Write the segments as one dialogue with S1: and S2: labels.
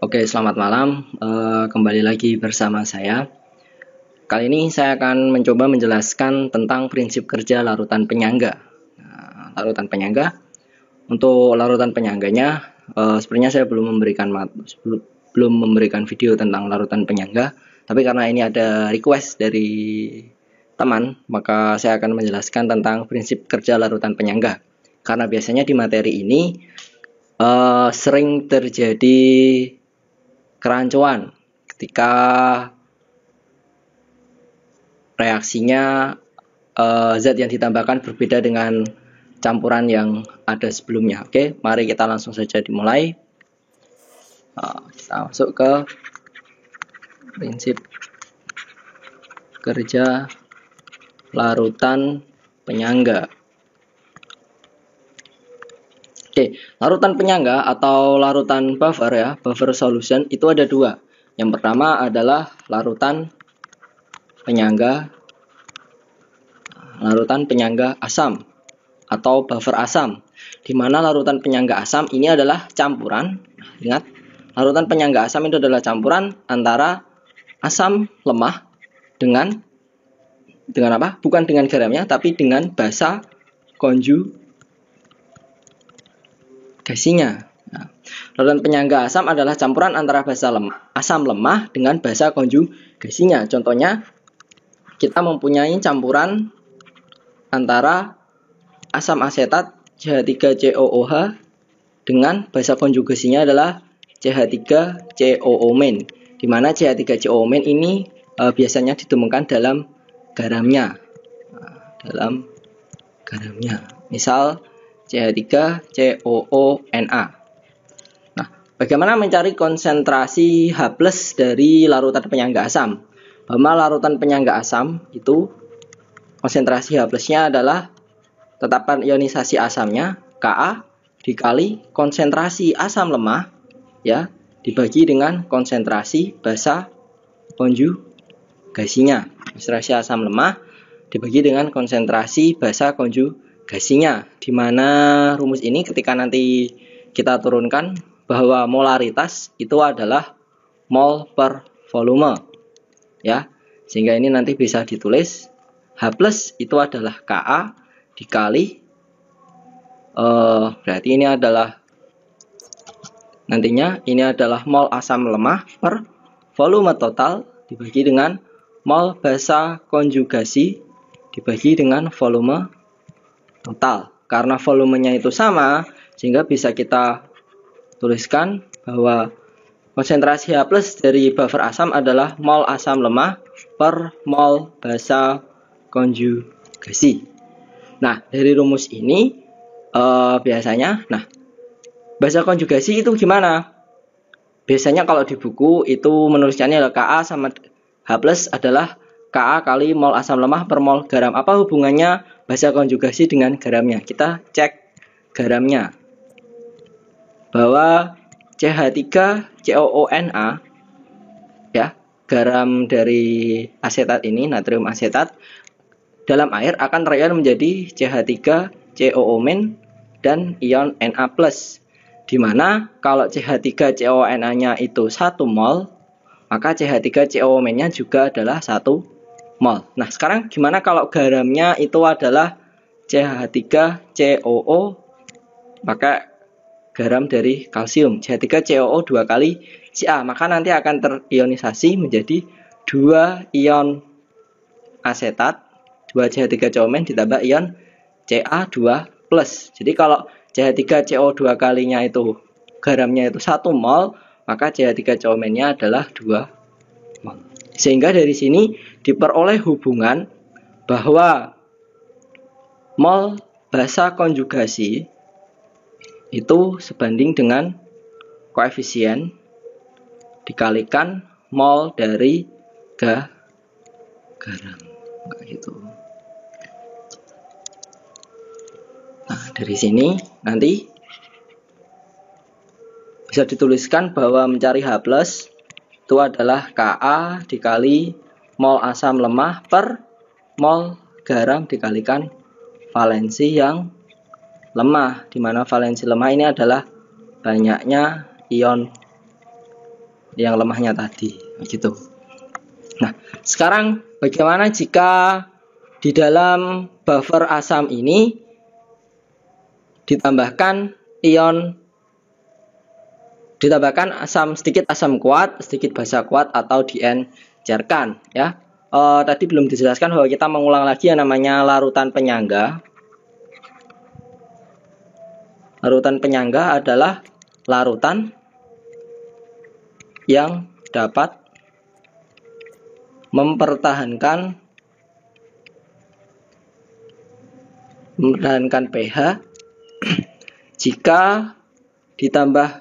S1: Oke, selamat malam. Kembali lagi bersama saya. Kali ini saya akan mencoba menjelaskan tentang prinsip kerja larutan penyangga. Larutan penyangga. Untuk larutan penyangganya, sebenarnya saya belum memberikan video tentang larutan penyangga. Tapi karena ini ada request dari teman, maka saya akan menjelaskan tentang prinsip kerja larutan penyangga. Karena biasanya di materi ini sering terjadi kerancuan ketika reaksinya zat yang ditambahkan berbeda dengan campuran yang ada sebelumnya. Oke, mari kita langsung saja dimulai. Kita masuk ke prinsip kerja larutan penyangga. Oke, larutan penyangga atau larutan buffer ya, buffer solution itu ada dua. Yang pertama adalah larutan penyangga asam atau buffer asam, di mana larutan penyangga asam ini adalah campuran. Ingat, larutan penyangga asam itu adalah campuran antara asam lemah dengan apa? Bukan dengan garamnya, tapi dengan basa konjugasinya. Nah, larutan penyangga asam adalah campuran antara asam lemah dengan basa konjugasinya. Contohnya, kita mempunyai campuran antara asam asetat CH3COOH dengan basa konjugasinya adalah CH3COO-, di mana CH3COO- ini biasanya ditemukan dalam garamnya. Misal CH3COONa. Nah, bagaimana mencari konsentrasi H+ dari larutan penyangga asam? Bahwa larutan penyangga asam itu konsentrasi H+-nya adalah tetapan ionisasi asamnya Ka dikali konsentrasi asam lemah ya dibagi dengan konsentrasi basa konjugasinya. Konsentrasi asam lemah dibagi dengan konsentrasi basa konjugasinya, di mana rumus ini ketika nanti kita turunkan bahwa molaritas itu adalah mol per volume ya, sehingga ini nanti bisa ditulis H+ itu adalah Ka dikali berarti ini adalah nantinya ini adalah mol asam lemah per volume total dibagi dengan mol basa konjugasi dibagi dengan volume total. Karena volumenya itu sama, sehingga bisa kita tuliskan bahwa konsentrasi H+ dari buffer asam adalah mol asam lemah per mol basa konjugasi. Nah, dari rumus ini biasanya, basa konjugasi itu gimana? Biasanya kalau di buku itu menuliskannya adalah Ka sama H+ adalah Ka kali mol asam lemah per mol garam. Apa hubungannya basa konjugasi dengan garamnya? Kita cek garamnya. Bahwa CH3COONa ya, garam dari asetat ini, natrium asetat, dalam air akan terion menjadi CH3COO- dan ion Na+. Di mana kalau CH3COONa-nya itu 1 mol, maka CH3COO-nya juga adalah 1 mol. Nah, sekarang gimana kalau garamnya itu adalah CH3COO, maka garam dari kalsium, CH3COO 2 kali Ca, maka nanti akan terionisasi menjadi 2 ion asetat, 2 CH3COO- ditambah ion Ca2+. Jadi kalau CH3CO2 kalinya itu garamnya itu 1 mol, maka CH3COO-nya adalah 2 mol. Sehingga dari sini diperoleh hubungan bahwa mol basa konjugasi itu sebanding dengan koefisien dikalikan mol dari garam. Gitu. Nah, dari sini nanti bisa dituliskan bahwa mencari H+ itu adalah Ka dikali mol asam lemah per mol garam dikalikan valensi yang lemah, di mana valensi lemah ini adalah banyaknya ion yang lemahnya tadi, gitu. Nah, sekarang bagaimana jika di dalam buffer asam ini ditambahkan sedikit asam kuat, sedikit basa kuat, atau diencerkan, ya. Tadi belum dijelaskan bahwa kita mengulang lagi yang namanya larutan penyangga. Larutan penyangga adalah larutan yang dapat mempertahankan pH jika ditambah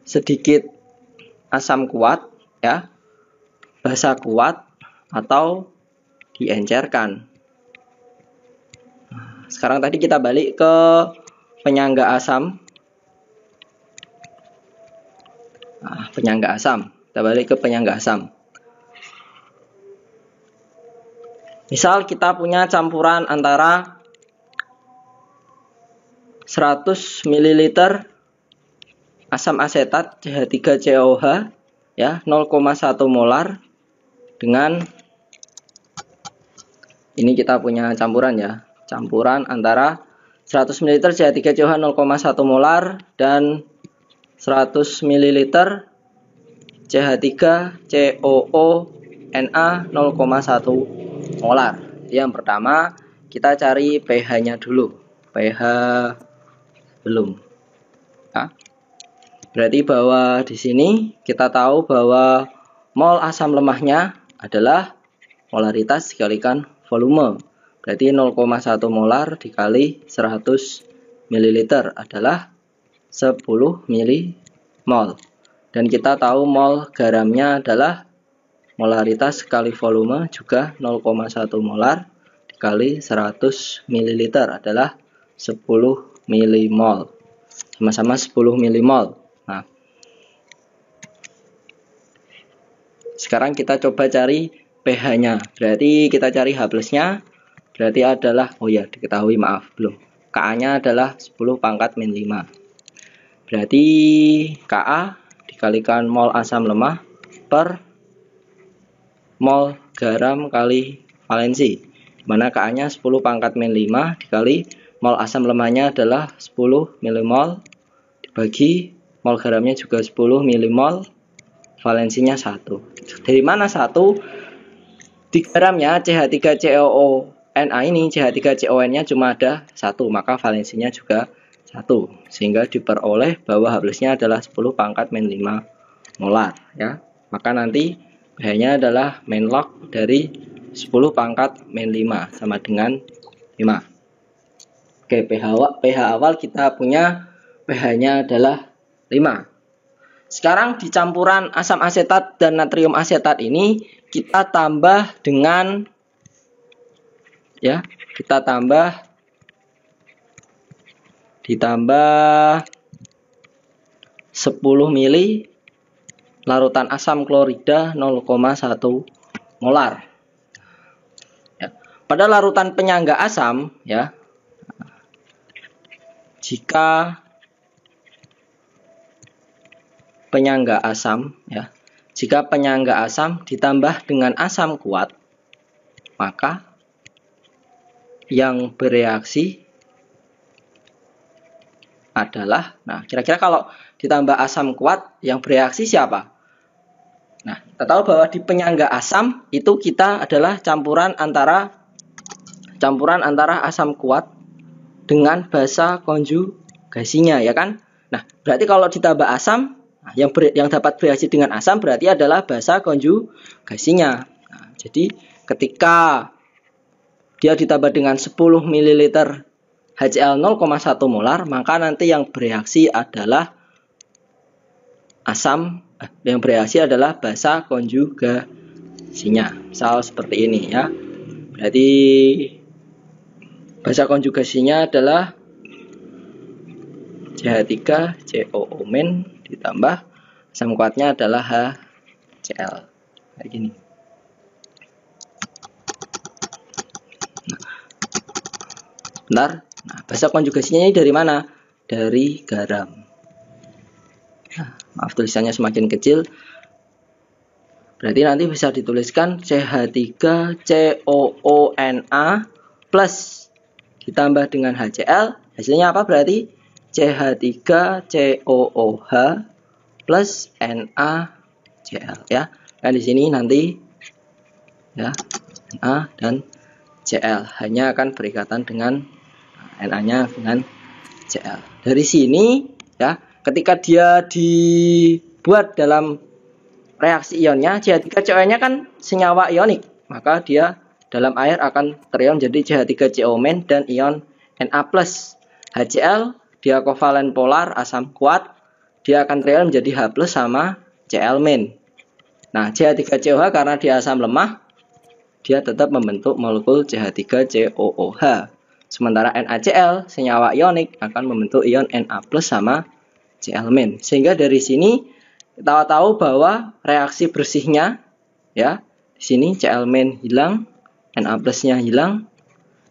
S1: sedikit asam kuat, ya, basa kuat, atau diencerkan. Sekarang tadi kita balik ke penyangga asam. Kita balik ke penyangga asam. Misal kita punya campuran antara 100 ml asam asetat CH3COH, ya, 0,1 molar, dengan ini kita punya campuran, ya. Campuran antara 100 ml CH3COH 0,1 molar dan 100 ml CH3COO-Na 0,1 molar. Yang pertama, kita cari pH-nya dulu. pH belum. Nah, berarti bahwa di sini kita tahu bahwa mol asam lemahnya adalah molaritas dikalikan volume. Berarti 0,1 molar dikali 100 ml adalah 10 milimol. Dan kita tahu mol garamnya adalah molaritas kali volume juga 0,1 molar dikali 100 ml adalah 10 milimol. Sama-sama 10 milimol. Nah, sekarang kita coba cari pH-nya. Berarti kita cari H+-nya. Berarti adalah, diketahui, belum. Ka-nya adalah 10 pangkat min 5. Berarti Ka dikalikan mol asam lemah per mol garam kali valensi, dimana Ka-nya 10 pangkat min 5 dikali mol asam lemahnya adalah 10 milimol dibagi mol garamnya juga 10 milimol, valensinya 1. Dari mana 1? Di garamnya CH3COO-Na ini, CH3CON-nya cuma ada 1, maka valensinya juga 1, sehingga diperoleh bahwa H+-nya adalah 10 pangkat min 5 molar, ya. Maka nanti pH-nya adalah main log dari 10 pangkat min 5 sama dengan 5. Oke, pH awal kita punya pH-nya adalah 5. Sekarang di campuran asam asetat dan natrium asetat ini kita tambah dengan, ya, ditambah 10 mili larutan asam klorida 0,1 molar. Ya. Pada larutan penyangga asam, ya, jika penyangga asam ditambah dengan asam kuat, maka yang bereaksi adalah, kira-kira kalau ditambah asam kuat yang bereaksi siapa? Nah, kita tahu bahwa di penyangga asam itu kita adalah campuran antara asam kuat dengan basa konjugasinya, ya kan? Nah, berarti kalau ditambah asam, yang dapat bereaksi dengan asam berarti adalah basa konjugasinya. Nah, jadi ketika dia ditambah dengan 10 ml HCl 0,1 molar, maka nanti yang bereaksi adalah basa konjugasinya. Misal seperti ini, ya. Berarti basa konjugasinya adalah CH3COO- ditambah asam kuatnya adalah HCl. Kayak gini. Bentar. Nah, basa konjugasinya ini dari mana? Dari garam. Nah, maaf tulisannya semakin kecil. Berarti nanti bisa dituliskan CH3COONA plus ditambah dengan HCl. Hasilnya apa berarti? CH3COOH plus NaCl ya. Nah di sini nanti ya Na dan Cl hanya akan berikatan dengan Na-nya dengan Cl. Dari sini ya, ketika dia dibuat dalam reaksi ionnya, CH3COO-nya kan senyawa ionik, maka dia dalam air akan terion jadi CH3CO- dan ion Na+. HCl dia kovalen polar asam kuat, dia akan terion menjadi H+ sama Cl-. Nah, CH3COH karena dia asam lemah, dia tetap membentuk molekul CH3COOH. Sementara NaCl senyawa ionik akan membentuk ion Na+ sama Cl-. Sehingga dari sini kita tahu bahwa reaksi bersihnya ya, di sini Cl- hilang, Na+-nya hilang.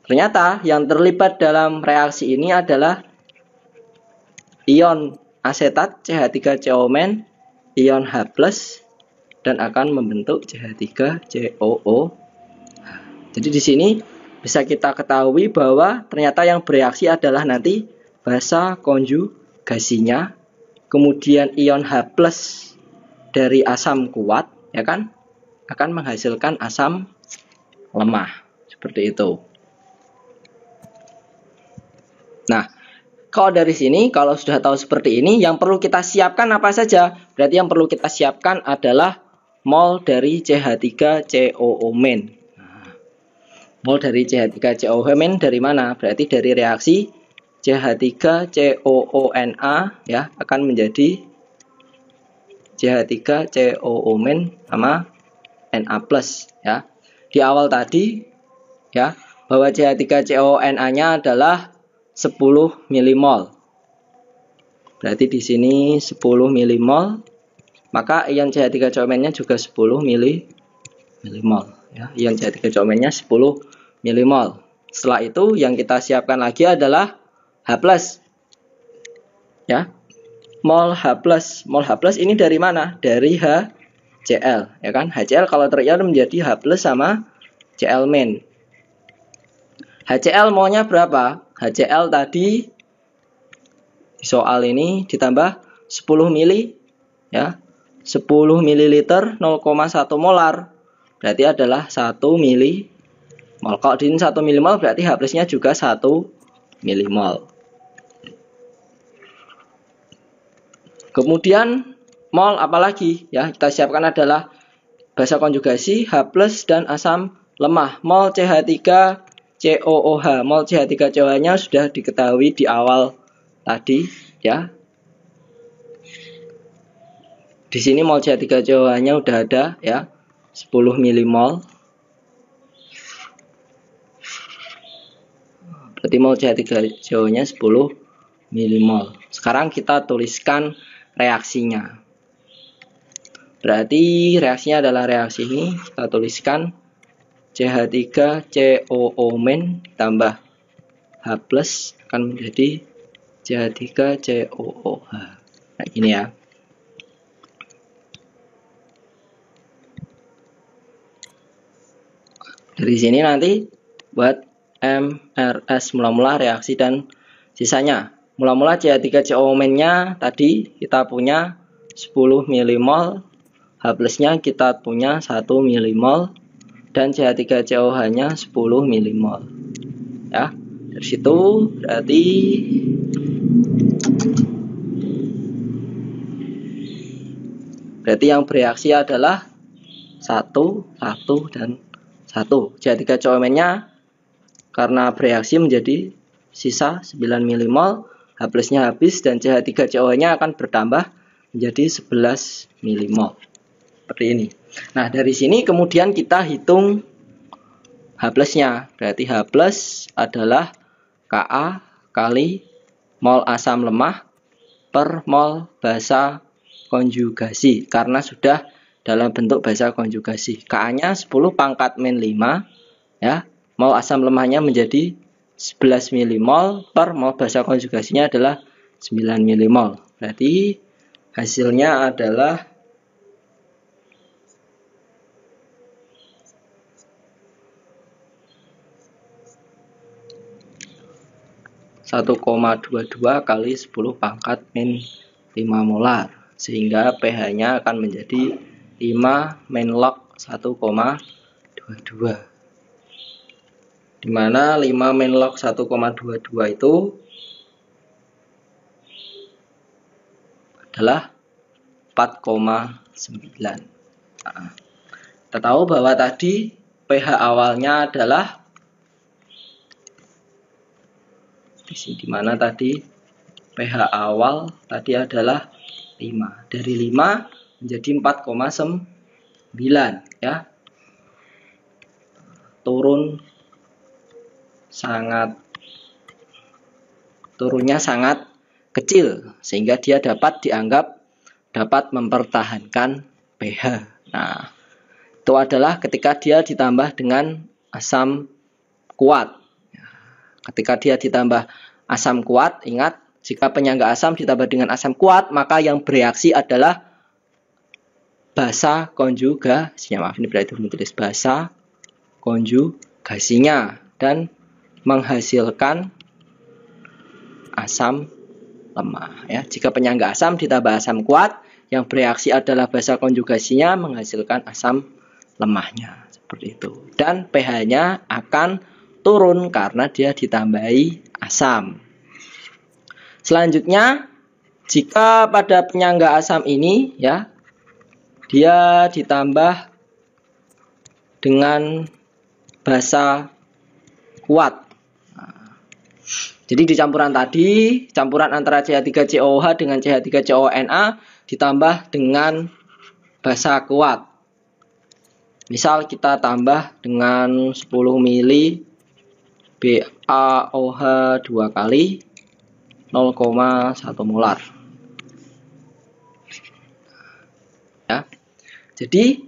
S1: Ternyata yang terlibat dalam reaksi ini adalah ion asetat CH3CO-, ion H+, dan akan membentuk CH3COO. Jadi di sini bisa kita ketahui bahwa ternyata yang bereaksi adalah nanti basa konjugasinya, kemudian ion H+ dari asam kuat ya kan akan menghasilkan asam lemah seperti itu. Nah, kalau dari sini kalau sudah tahu seperti ini, yang perlu kita siapkan apa saja? Berarti yang perlu kita siapkan adalah mol dari CH3COO-. Mol dari CH3COO- dari mana? Berarti dari reaksi CH3COONA ya akan menjadi CH3COO- sama Na+ ya. Di awal tadi ya bahwa CH3COONA-nya adalah 10 milimol. Berarti di sini 10 milimol, maka ion CH3COO-nya juga 10 milimol ya. Ion CH3COO-nya 10 milimol. Setelah itu yang kita siapkan lagi adalah H+. Ya. Mol H+. Mol H+ ini dari mana? Dari HCl, ya kan? HCl kalau terion menjadi H+ sama Cl-. HCl molnya berapa? HCl tadi di soal ini ditambah 10 mili ya. 10 ml 0,1 molar. Berarti adalah 1 milimol. Kalau di sini 1 milimol berarti H+-nya juga 1 milimol. Kemudian mol apalagi ya kita siapkan adalah basa konjugasi H+ dan asam lemah. Mol CH3COOH. Mol CH3COOH-nya sudah diketahui di awal tadi ya. Di sini mol CH3COOH-nya udah ada ya. 10 milimol. Berarti mol CH3COOH-nya 10 milimol. Sekarang kita tuliskan reaksinya. Berarti reaksinya adalah reaksi ini. Kita tuliskan CH3COO- tambah H+ akan menjadi CH3COOH. Nah, ini ya. Dari sini nanti buat MRS mula-mula reaksi dan sisanya. Mula-mula CH3COO-nya tadi kita punya 10 milimol, H+-nya kita punya 1 milimol, dan CH3COOH-nya 10 milimol. Ya, dari situ berarti yang bereaksi adalah 1, 1, dan 1. CH3COO-nya karena bereaksi menjadi sisa 9 milimol, H+-nya habis dan CH3COO-nya akan bertambah menjadi 11 milimol. Seperti ini. Nah, dari sini kemudian kita hitung H+-nya. Berarti H+ adalah Ka kali mol asam lemah per mol basa konjugasi karena sudah dalam bentuk basa konjugasi. Ka-nya 10 pangkat min 5 ya. Mol asam lemahnya menjadi 11 milimol per mol basa konjugasinya adalah 9 milimol. Berarti hasilnya adalah 1,22 kali 10 pangkat min 5 molar, sehingga pH-nya akan menjadi 5 min log 1,22, dimana 5 min log 1,22 itu adalah 4,9. Nah, kita tahu bahwa tadi pH awalnya adalah di mana tadi pH awal tadi adalah 5. Dari 5 menjadi 4,9 ya. Turunnya sangat kecil, sehingga dia dianggap dapat mempertahankan pH. Nah, itu adalah ketika dia ditambah dengan asam kuat. Ketika dia ditambah asam kuat, ingat, jika penyangga asam ditambah dengan asam kuat, maka yang bereaksi adalah basa konjugasinya. Maaf, ini berarti menulis basa konjugasinya dan menghasilkan asam lemah. Ya, jika penyangga asam ditambah asam kuat, yang bereaksi adalah basa konjugasinya menghasilkan asam lemahnya. Seperti itu. Dan pH-nya akan turun karena dia ditambahi asam. Selanjutnya, jika pada penyangga asam ini ya, dia ditambah dengan basa kuat. Nah, jadi di campuran tadi, campuran antara CH3COOH dengan CH3COONA ditambah dengan basa kuat. Misal kita tambah dengan 10 mili BaOH 2 kali 0,1 molar. Ya. Jadi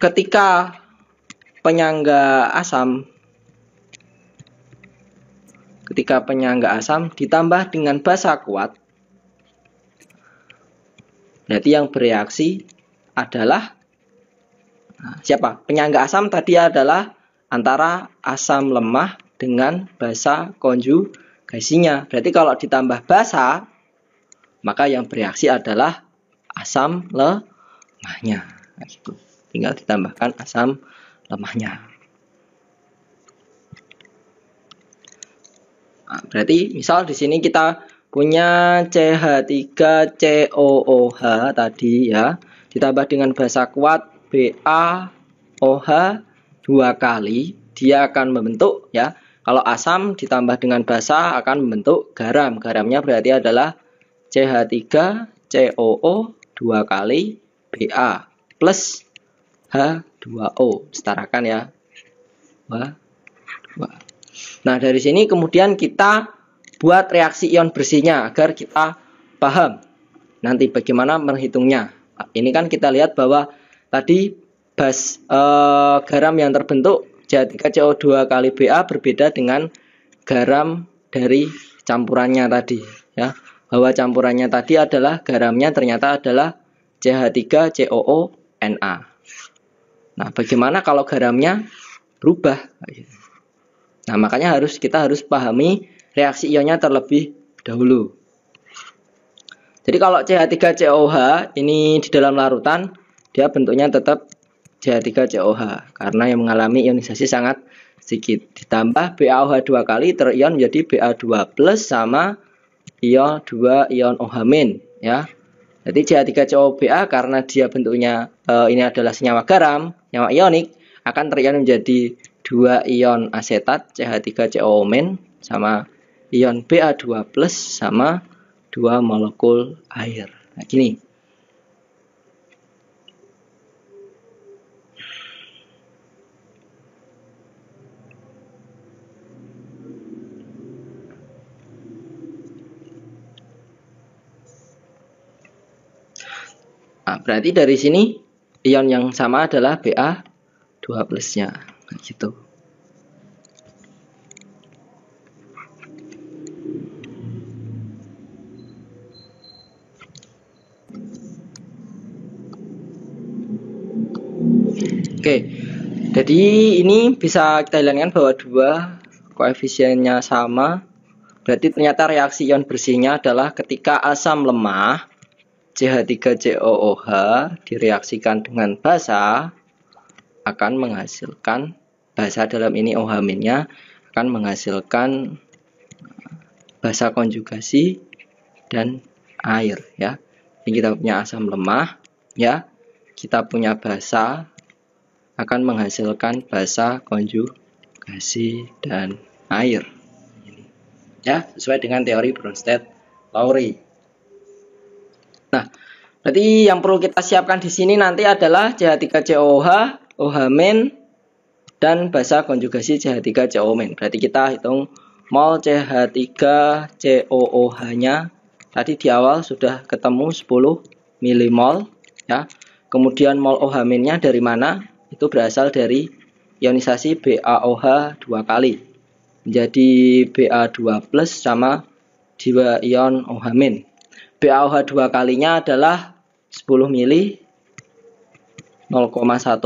S1: ketika penyangga asam ditambah dengan basa kuat, berarti yang bereaksi adalah siapa? Penyangga asam tadi adalah antara asam lemah dengan basa konjugasinya. Berarti kalau ditambah basa, maka yang bereaksi adalah asam lemahnya. Nah, gitu. Tinggal ditambahkan asam lemahnya. Nah, berarti misal di sini kita punya CH3COOH tadi ya, ditambah dengan basa kuat BaOH 2 kali, dia akan membentuk ya. Kalau asam ditambah dengan basa akan membentuk garam. Garamnya berarti adalah CH3COO 2 kali Ba plus H2O. Setarakan ya. Nah, dari sini kemudian kita buat reaksi ion bersihnya agar kita paham nanti bagaimana menghitungnya. Ini kan kita lihat bahwa tadi garam yang terbentuk CH3CO2 kali Ba berbeda dengan garam dari campurannya tadi ya. Bahwa campurannya tadi adalah garamnya ternyata adalah CH3COONA. Nah, bagaimana kalau garamnya berubah? Nah, makanya kita harus pahami reaksi ionnya terlebih dahulu. Jadi kalau CH3COOH ini di dalam larutan, dia bentuknya tetap CH3COOH karena yang mengalami ionisasi sangat sedikit. Ditambah BaOH 2 kali terion menjadi Ba2 plus sama ion 2 ion OH- ya. Jadi CH3COBA karena dia bentuknya ini adalah senyawa garam, senyawa ionik, akan terion menjadi 2 ion asetat CH3COO- sama ion Ba2 plus sama 2 molekul air. Nah, gini. Nah, berarti dari sini ion yang sama adalah Ba2 plusnya. Nah, gitu. Oke, jadi ini bisa kita hilangkan bahwa dua koefisiennya sama. Berarti ternyata reaksi ion bersihnya adalah ketika asam lemah CH3COOH direaksikan dengan basa akan menghasilkan, basa dalam ini OH-nya akan menghasilkan basa konjugasi dan air ya. Ini kita punya asam lemah ya. Kita punya basa akan menghasilkan basa konjugasi dan air. Ya, sesuai dengan teori Bronsted-Lowry. Nah, berarti yang perlu kita siapkan di sini nanti adalah CH3COOH, OH- dan basa konjugasi CH3COO-. Berarti kita hitung mol CH3COOH-nya tadi di awal sudah ketemu 10 milimol ya. Kemudian mol OH- dari mana? Itu berasal dari ionisasi BaOH 2 kali. Menjadi Ba2+ sama 2 ion OH-. BaOH 2 kalinya adalah 10 mili 0,1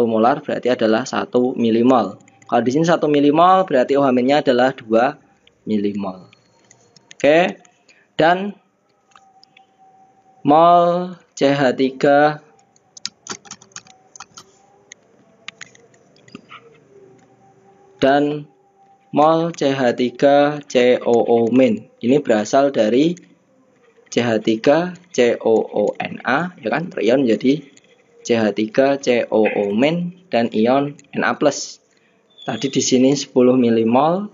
S1: molar berarti adalah 1 milimol. Kalau di sini 1 milimol berarti OH-nya adalah 2 milimol. Oke. Dan mol CH3 dan mol CH3COO- ini berasal dari CH3COONA ya kan, terion menjadi CH3COO- dan ion Na+. Tadi di sini 10 milimol,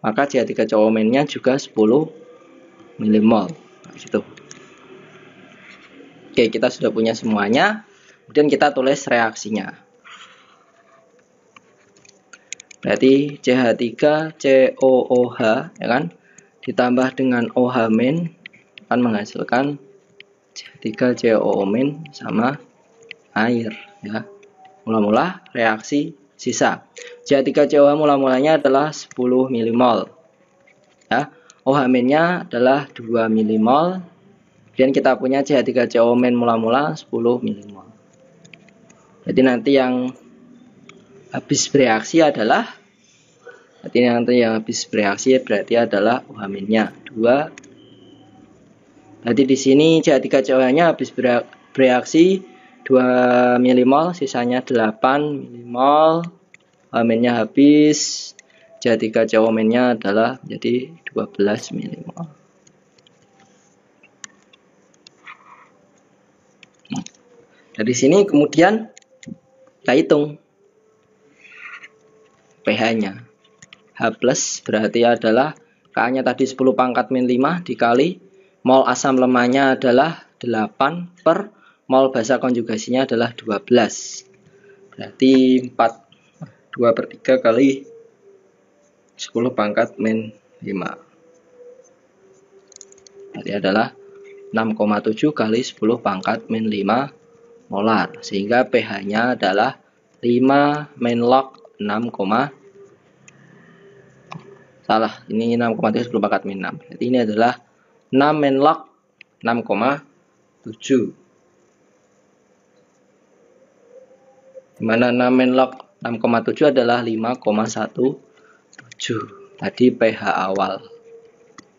S1: maka CH3COO-nya juga 10 milimol. Nah, gitu. Oke, kita sudah punya semuanya. Kemudian kita tulis reaksinya. Berarti CH3COOH ya kan, ditambah dengan OH- akan menghasilkan CH3COO- sama air ya. Mula-mula reaksi sisa. CH3COOH mula-mulanya adalah 10 milimol. Ya. OH-nya adalah 2 milimol. Dan kita punya CH3COO- mula-mula 10 milimol. Jadi nanti yang habis bereaksi adalah berarti adalah OH-nya 2. Berarti di sini CH3COOH-nya habis bereaksi 2 milimol, sisanya 8 milimol. OH-nya habis, CH3COO-nya adalah jadi 12 milimol. Dari sini kemudian kita hitung pH-nya. H+ berarti adalah K-nya tadi 10 pangkat min 5 dikali mol asam lemahnya adalah 8 per mol basa konjugasinya adalah 12. Berarti 2/3 kali 10 pangkat min 5. Berarti adalah 6,7 kali 10 pangkat min 5 molar. Sehingga pH-nya adalah 5 min log 6, ini 6,3 10 pangkat min 6. Berarti ini adalah 6 min log 6,7. Dimana 6 min log 6,7 adalah 5,17. Tadi pH awal.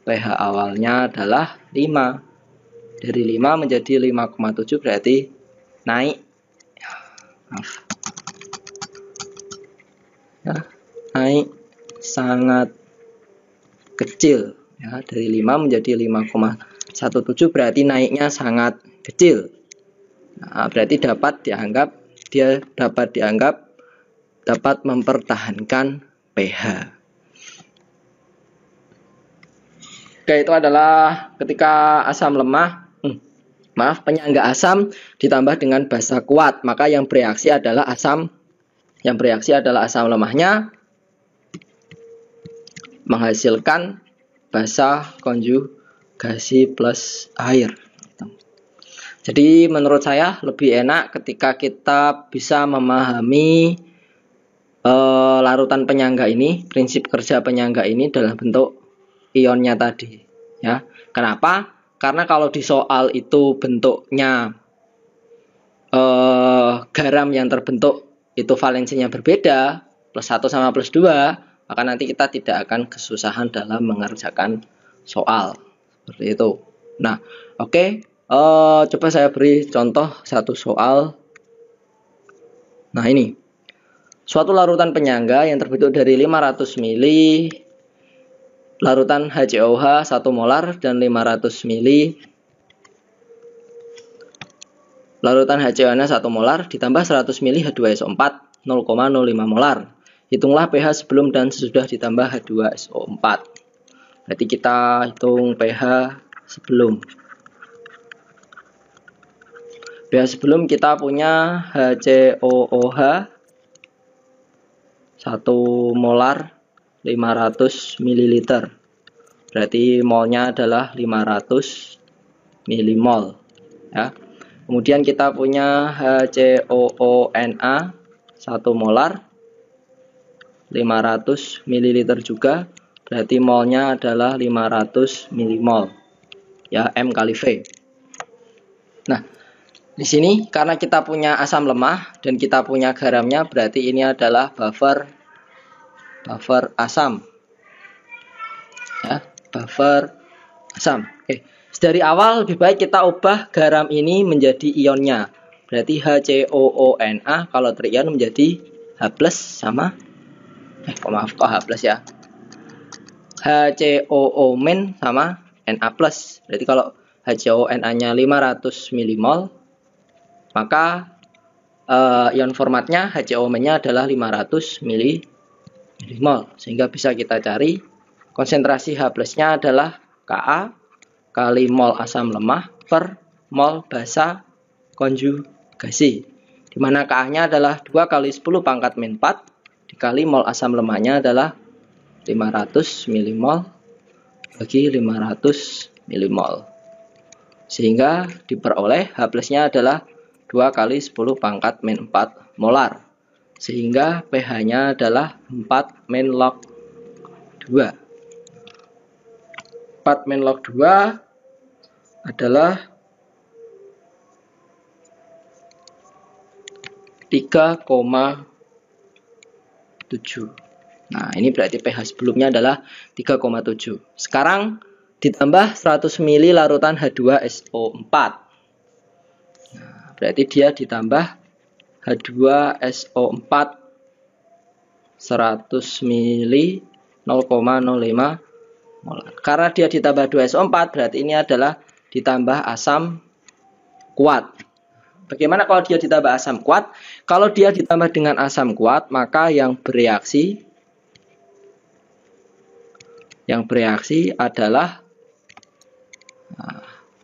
S1: pH awalnya adalah 5. Dari 5 menjadi 5,7 berarti naik. Ya, naik sangat kecil ya, dari 5 menjadi 5,17 berarti naiknya sangat kecil. Nah, berarti dapat dianggap dapat mempertahankan pH. Oke, itu adalah ketika asam lemah, penyangga asam ditambah dengan basa kuat, maka yang bereaksi adalah asam lemahnya menghasilkan basa konjugasi plus air. Jadi menurut saya lebih enak ketika kita bisa memahami larutan penyangga ini, prinsip kerja penyangga ini dalam bentuk ionnya tadi. Ya, kenapa? Karena kalau di soal itu bentuknya garam yang terbentuk itu valensinya berbeda, plus 1 sama plus 2, maka nanti kita tidak akan kesusahan dalam mengerjakan soal. Seperti itu. Nah, oke. Coba saya beri contoh satu soal. Nah, ini. Suatu larutan penyangga yang terbentuk dari 500 mili larutan HCOH 1 molar dan 500 mili larutan HCOH 1 molar ditambah 100 mili H2SO4 0,05 molar. Hitunglah pH sebelum dan sesudah ditambah H2SO4. Berarti kita hitung pH sebelum. pH sebelum kita punya HCOOH 1 molar 500 ml. Berarti molnya adalah 500 milimol, ya. Kemudian kita punya HCOONA 1 molar 500 ml juga. Berarti molnya adalah 500 milimol. Ya, M kali V. Nah, di sini karena kita punya asam lemah dan kita punya garamnya, berarti ini adalah buffer asam. Ya, buffer asam. Oke. Dari awal lebih baik kita ubah garam ini menjadi ionnya. Berarti HCOONA kalau terion menjadi H+ sama kok H+ ya. HCOO- sama Na+. Berarti kalau HCONA-nya 500 milimol, maka ion formatnya HCO-nya adalah 500 milimol. Sehingga bisa kita cari konsentrasi H+-nya adalah Ka kali mol asam lemah per mol basa konjugasi. Di mana Ka-nya adalah 2 kali 10 pangkat min 4 dikali mol asam lemahnya adalah 500 milimol bagi 500 milimol. Sehingga diperoleh H+-nya adalah 2 kali 10 pangkat min 4 molar. Sehingga pH-nya adalah 4 min log 2. 4 min log 2 adalah 3,7. Nah, ini berarti pH sebelumnya adalah 3,7. Sekarang ditambah 100 ml larutan H2SO4. Nah, berarti dia ditambah H2SO4 100 ml 0,05 molar. Karena dia ditambah 2SO4, berarti ini adalah ditambah asam kuat. Bagaimana kalau dia ditambah asam kuat? Kalau dia ditambah dengan asam kuat, maka yang bereaksi adalah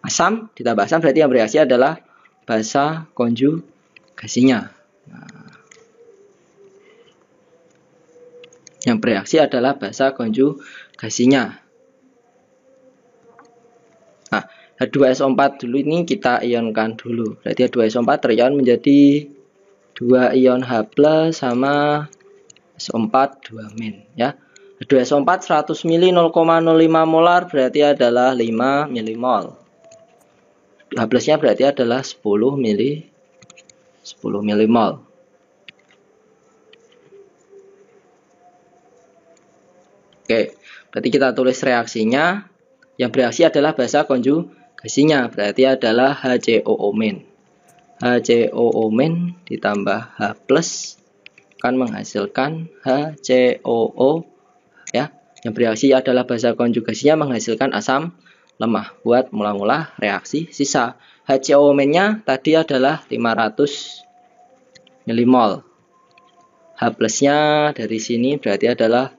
S1: asam ditambah asam, berarti yang bereaksi adalah basa konjugasinya. Yang bereaksi adalah basa konjugasinya. Nah, H2SO4 dulu ini kita ionkan dulu. Berarti H2SO4 terion menjadi 2 ion H+ sama SO4 2- ya. H2SO4 100 ml 0,05 molar berarti adalah 5 milimol. H+-nya berarti adalah 10 milimol. Oke, berarti kita tulis reaksinya. Yang bereaksi adalah basa konjugasinya, berarti adalah HCOO-. HCOO- ditambah H+ akan menghasilkan HCOO, ya. Yang bereaksi adalah basa konjugasinya menghasilkan asam lemah. Buat mula-mula reaksi sisa. HCOO-nya tadi adalah 500 milimol. H+-nya dari sini berarti adalah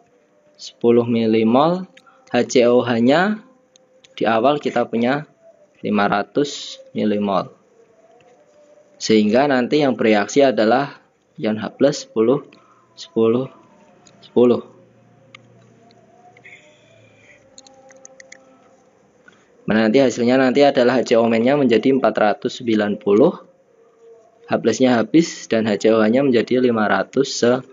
S1: 10 milimol. HCOH-nya di awal kita punya 500 milimol. Sehingga nanti yang bereaksi adalah ion H+ 10 10 10. Nanti hasilnya nanti adalah HCO-nya menjadi 490. H+-nya habis dan HCOH-nya menjadi 510.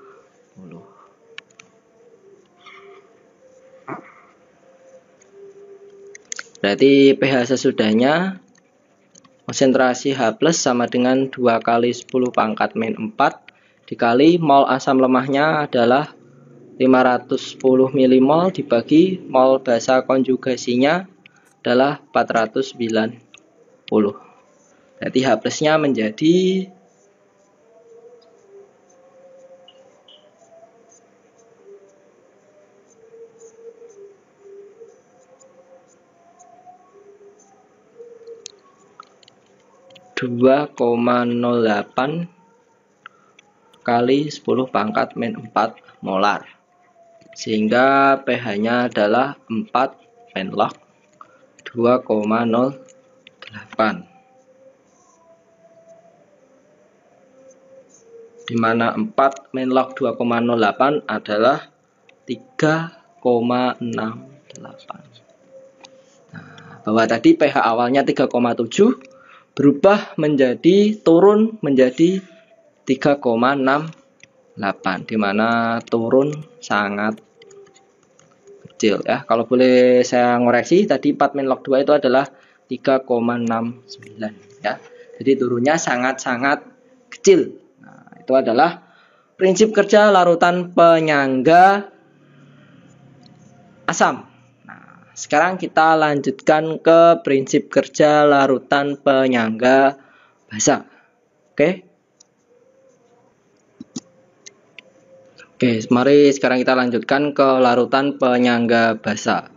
S1: Berarti pH sesudahnya konsentrasi H+ sama dengan 2 kali 10 pangkat min 4 dikali mol asam lemahnya adalah 510 milimol dibagi mol basa konjugasinya adalah 490. Berarti H plusnya menjadi 2,08 kali 10 pangkat min 4 molar. Sehingga pH-nya adalah 4 min log 2,08. Di mana 4 min log 2,08 adalah 3,68. Nah, bahwa tadi pH awalnya 3,7 berubah menjadi turun menjadi 3,68, di mana turun sangat kecil ya. Kalau boleh saya ngoreksi, tadi 4 min log 2 itu adalah 3,69 ya. Jadi turunnya sangat-sangat kecil. Nah, itu adalah prinsip kerja larutan penyangga asam. Sekarang kita lanjutkan ke prinsip kerja larutan penyangga basa. Oke, mari sekarang kita lanjutkan ke larutan penyangga basa.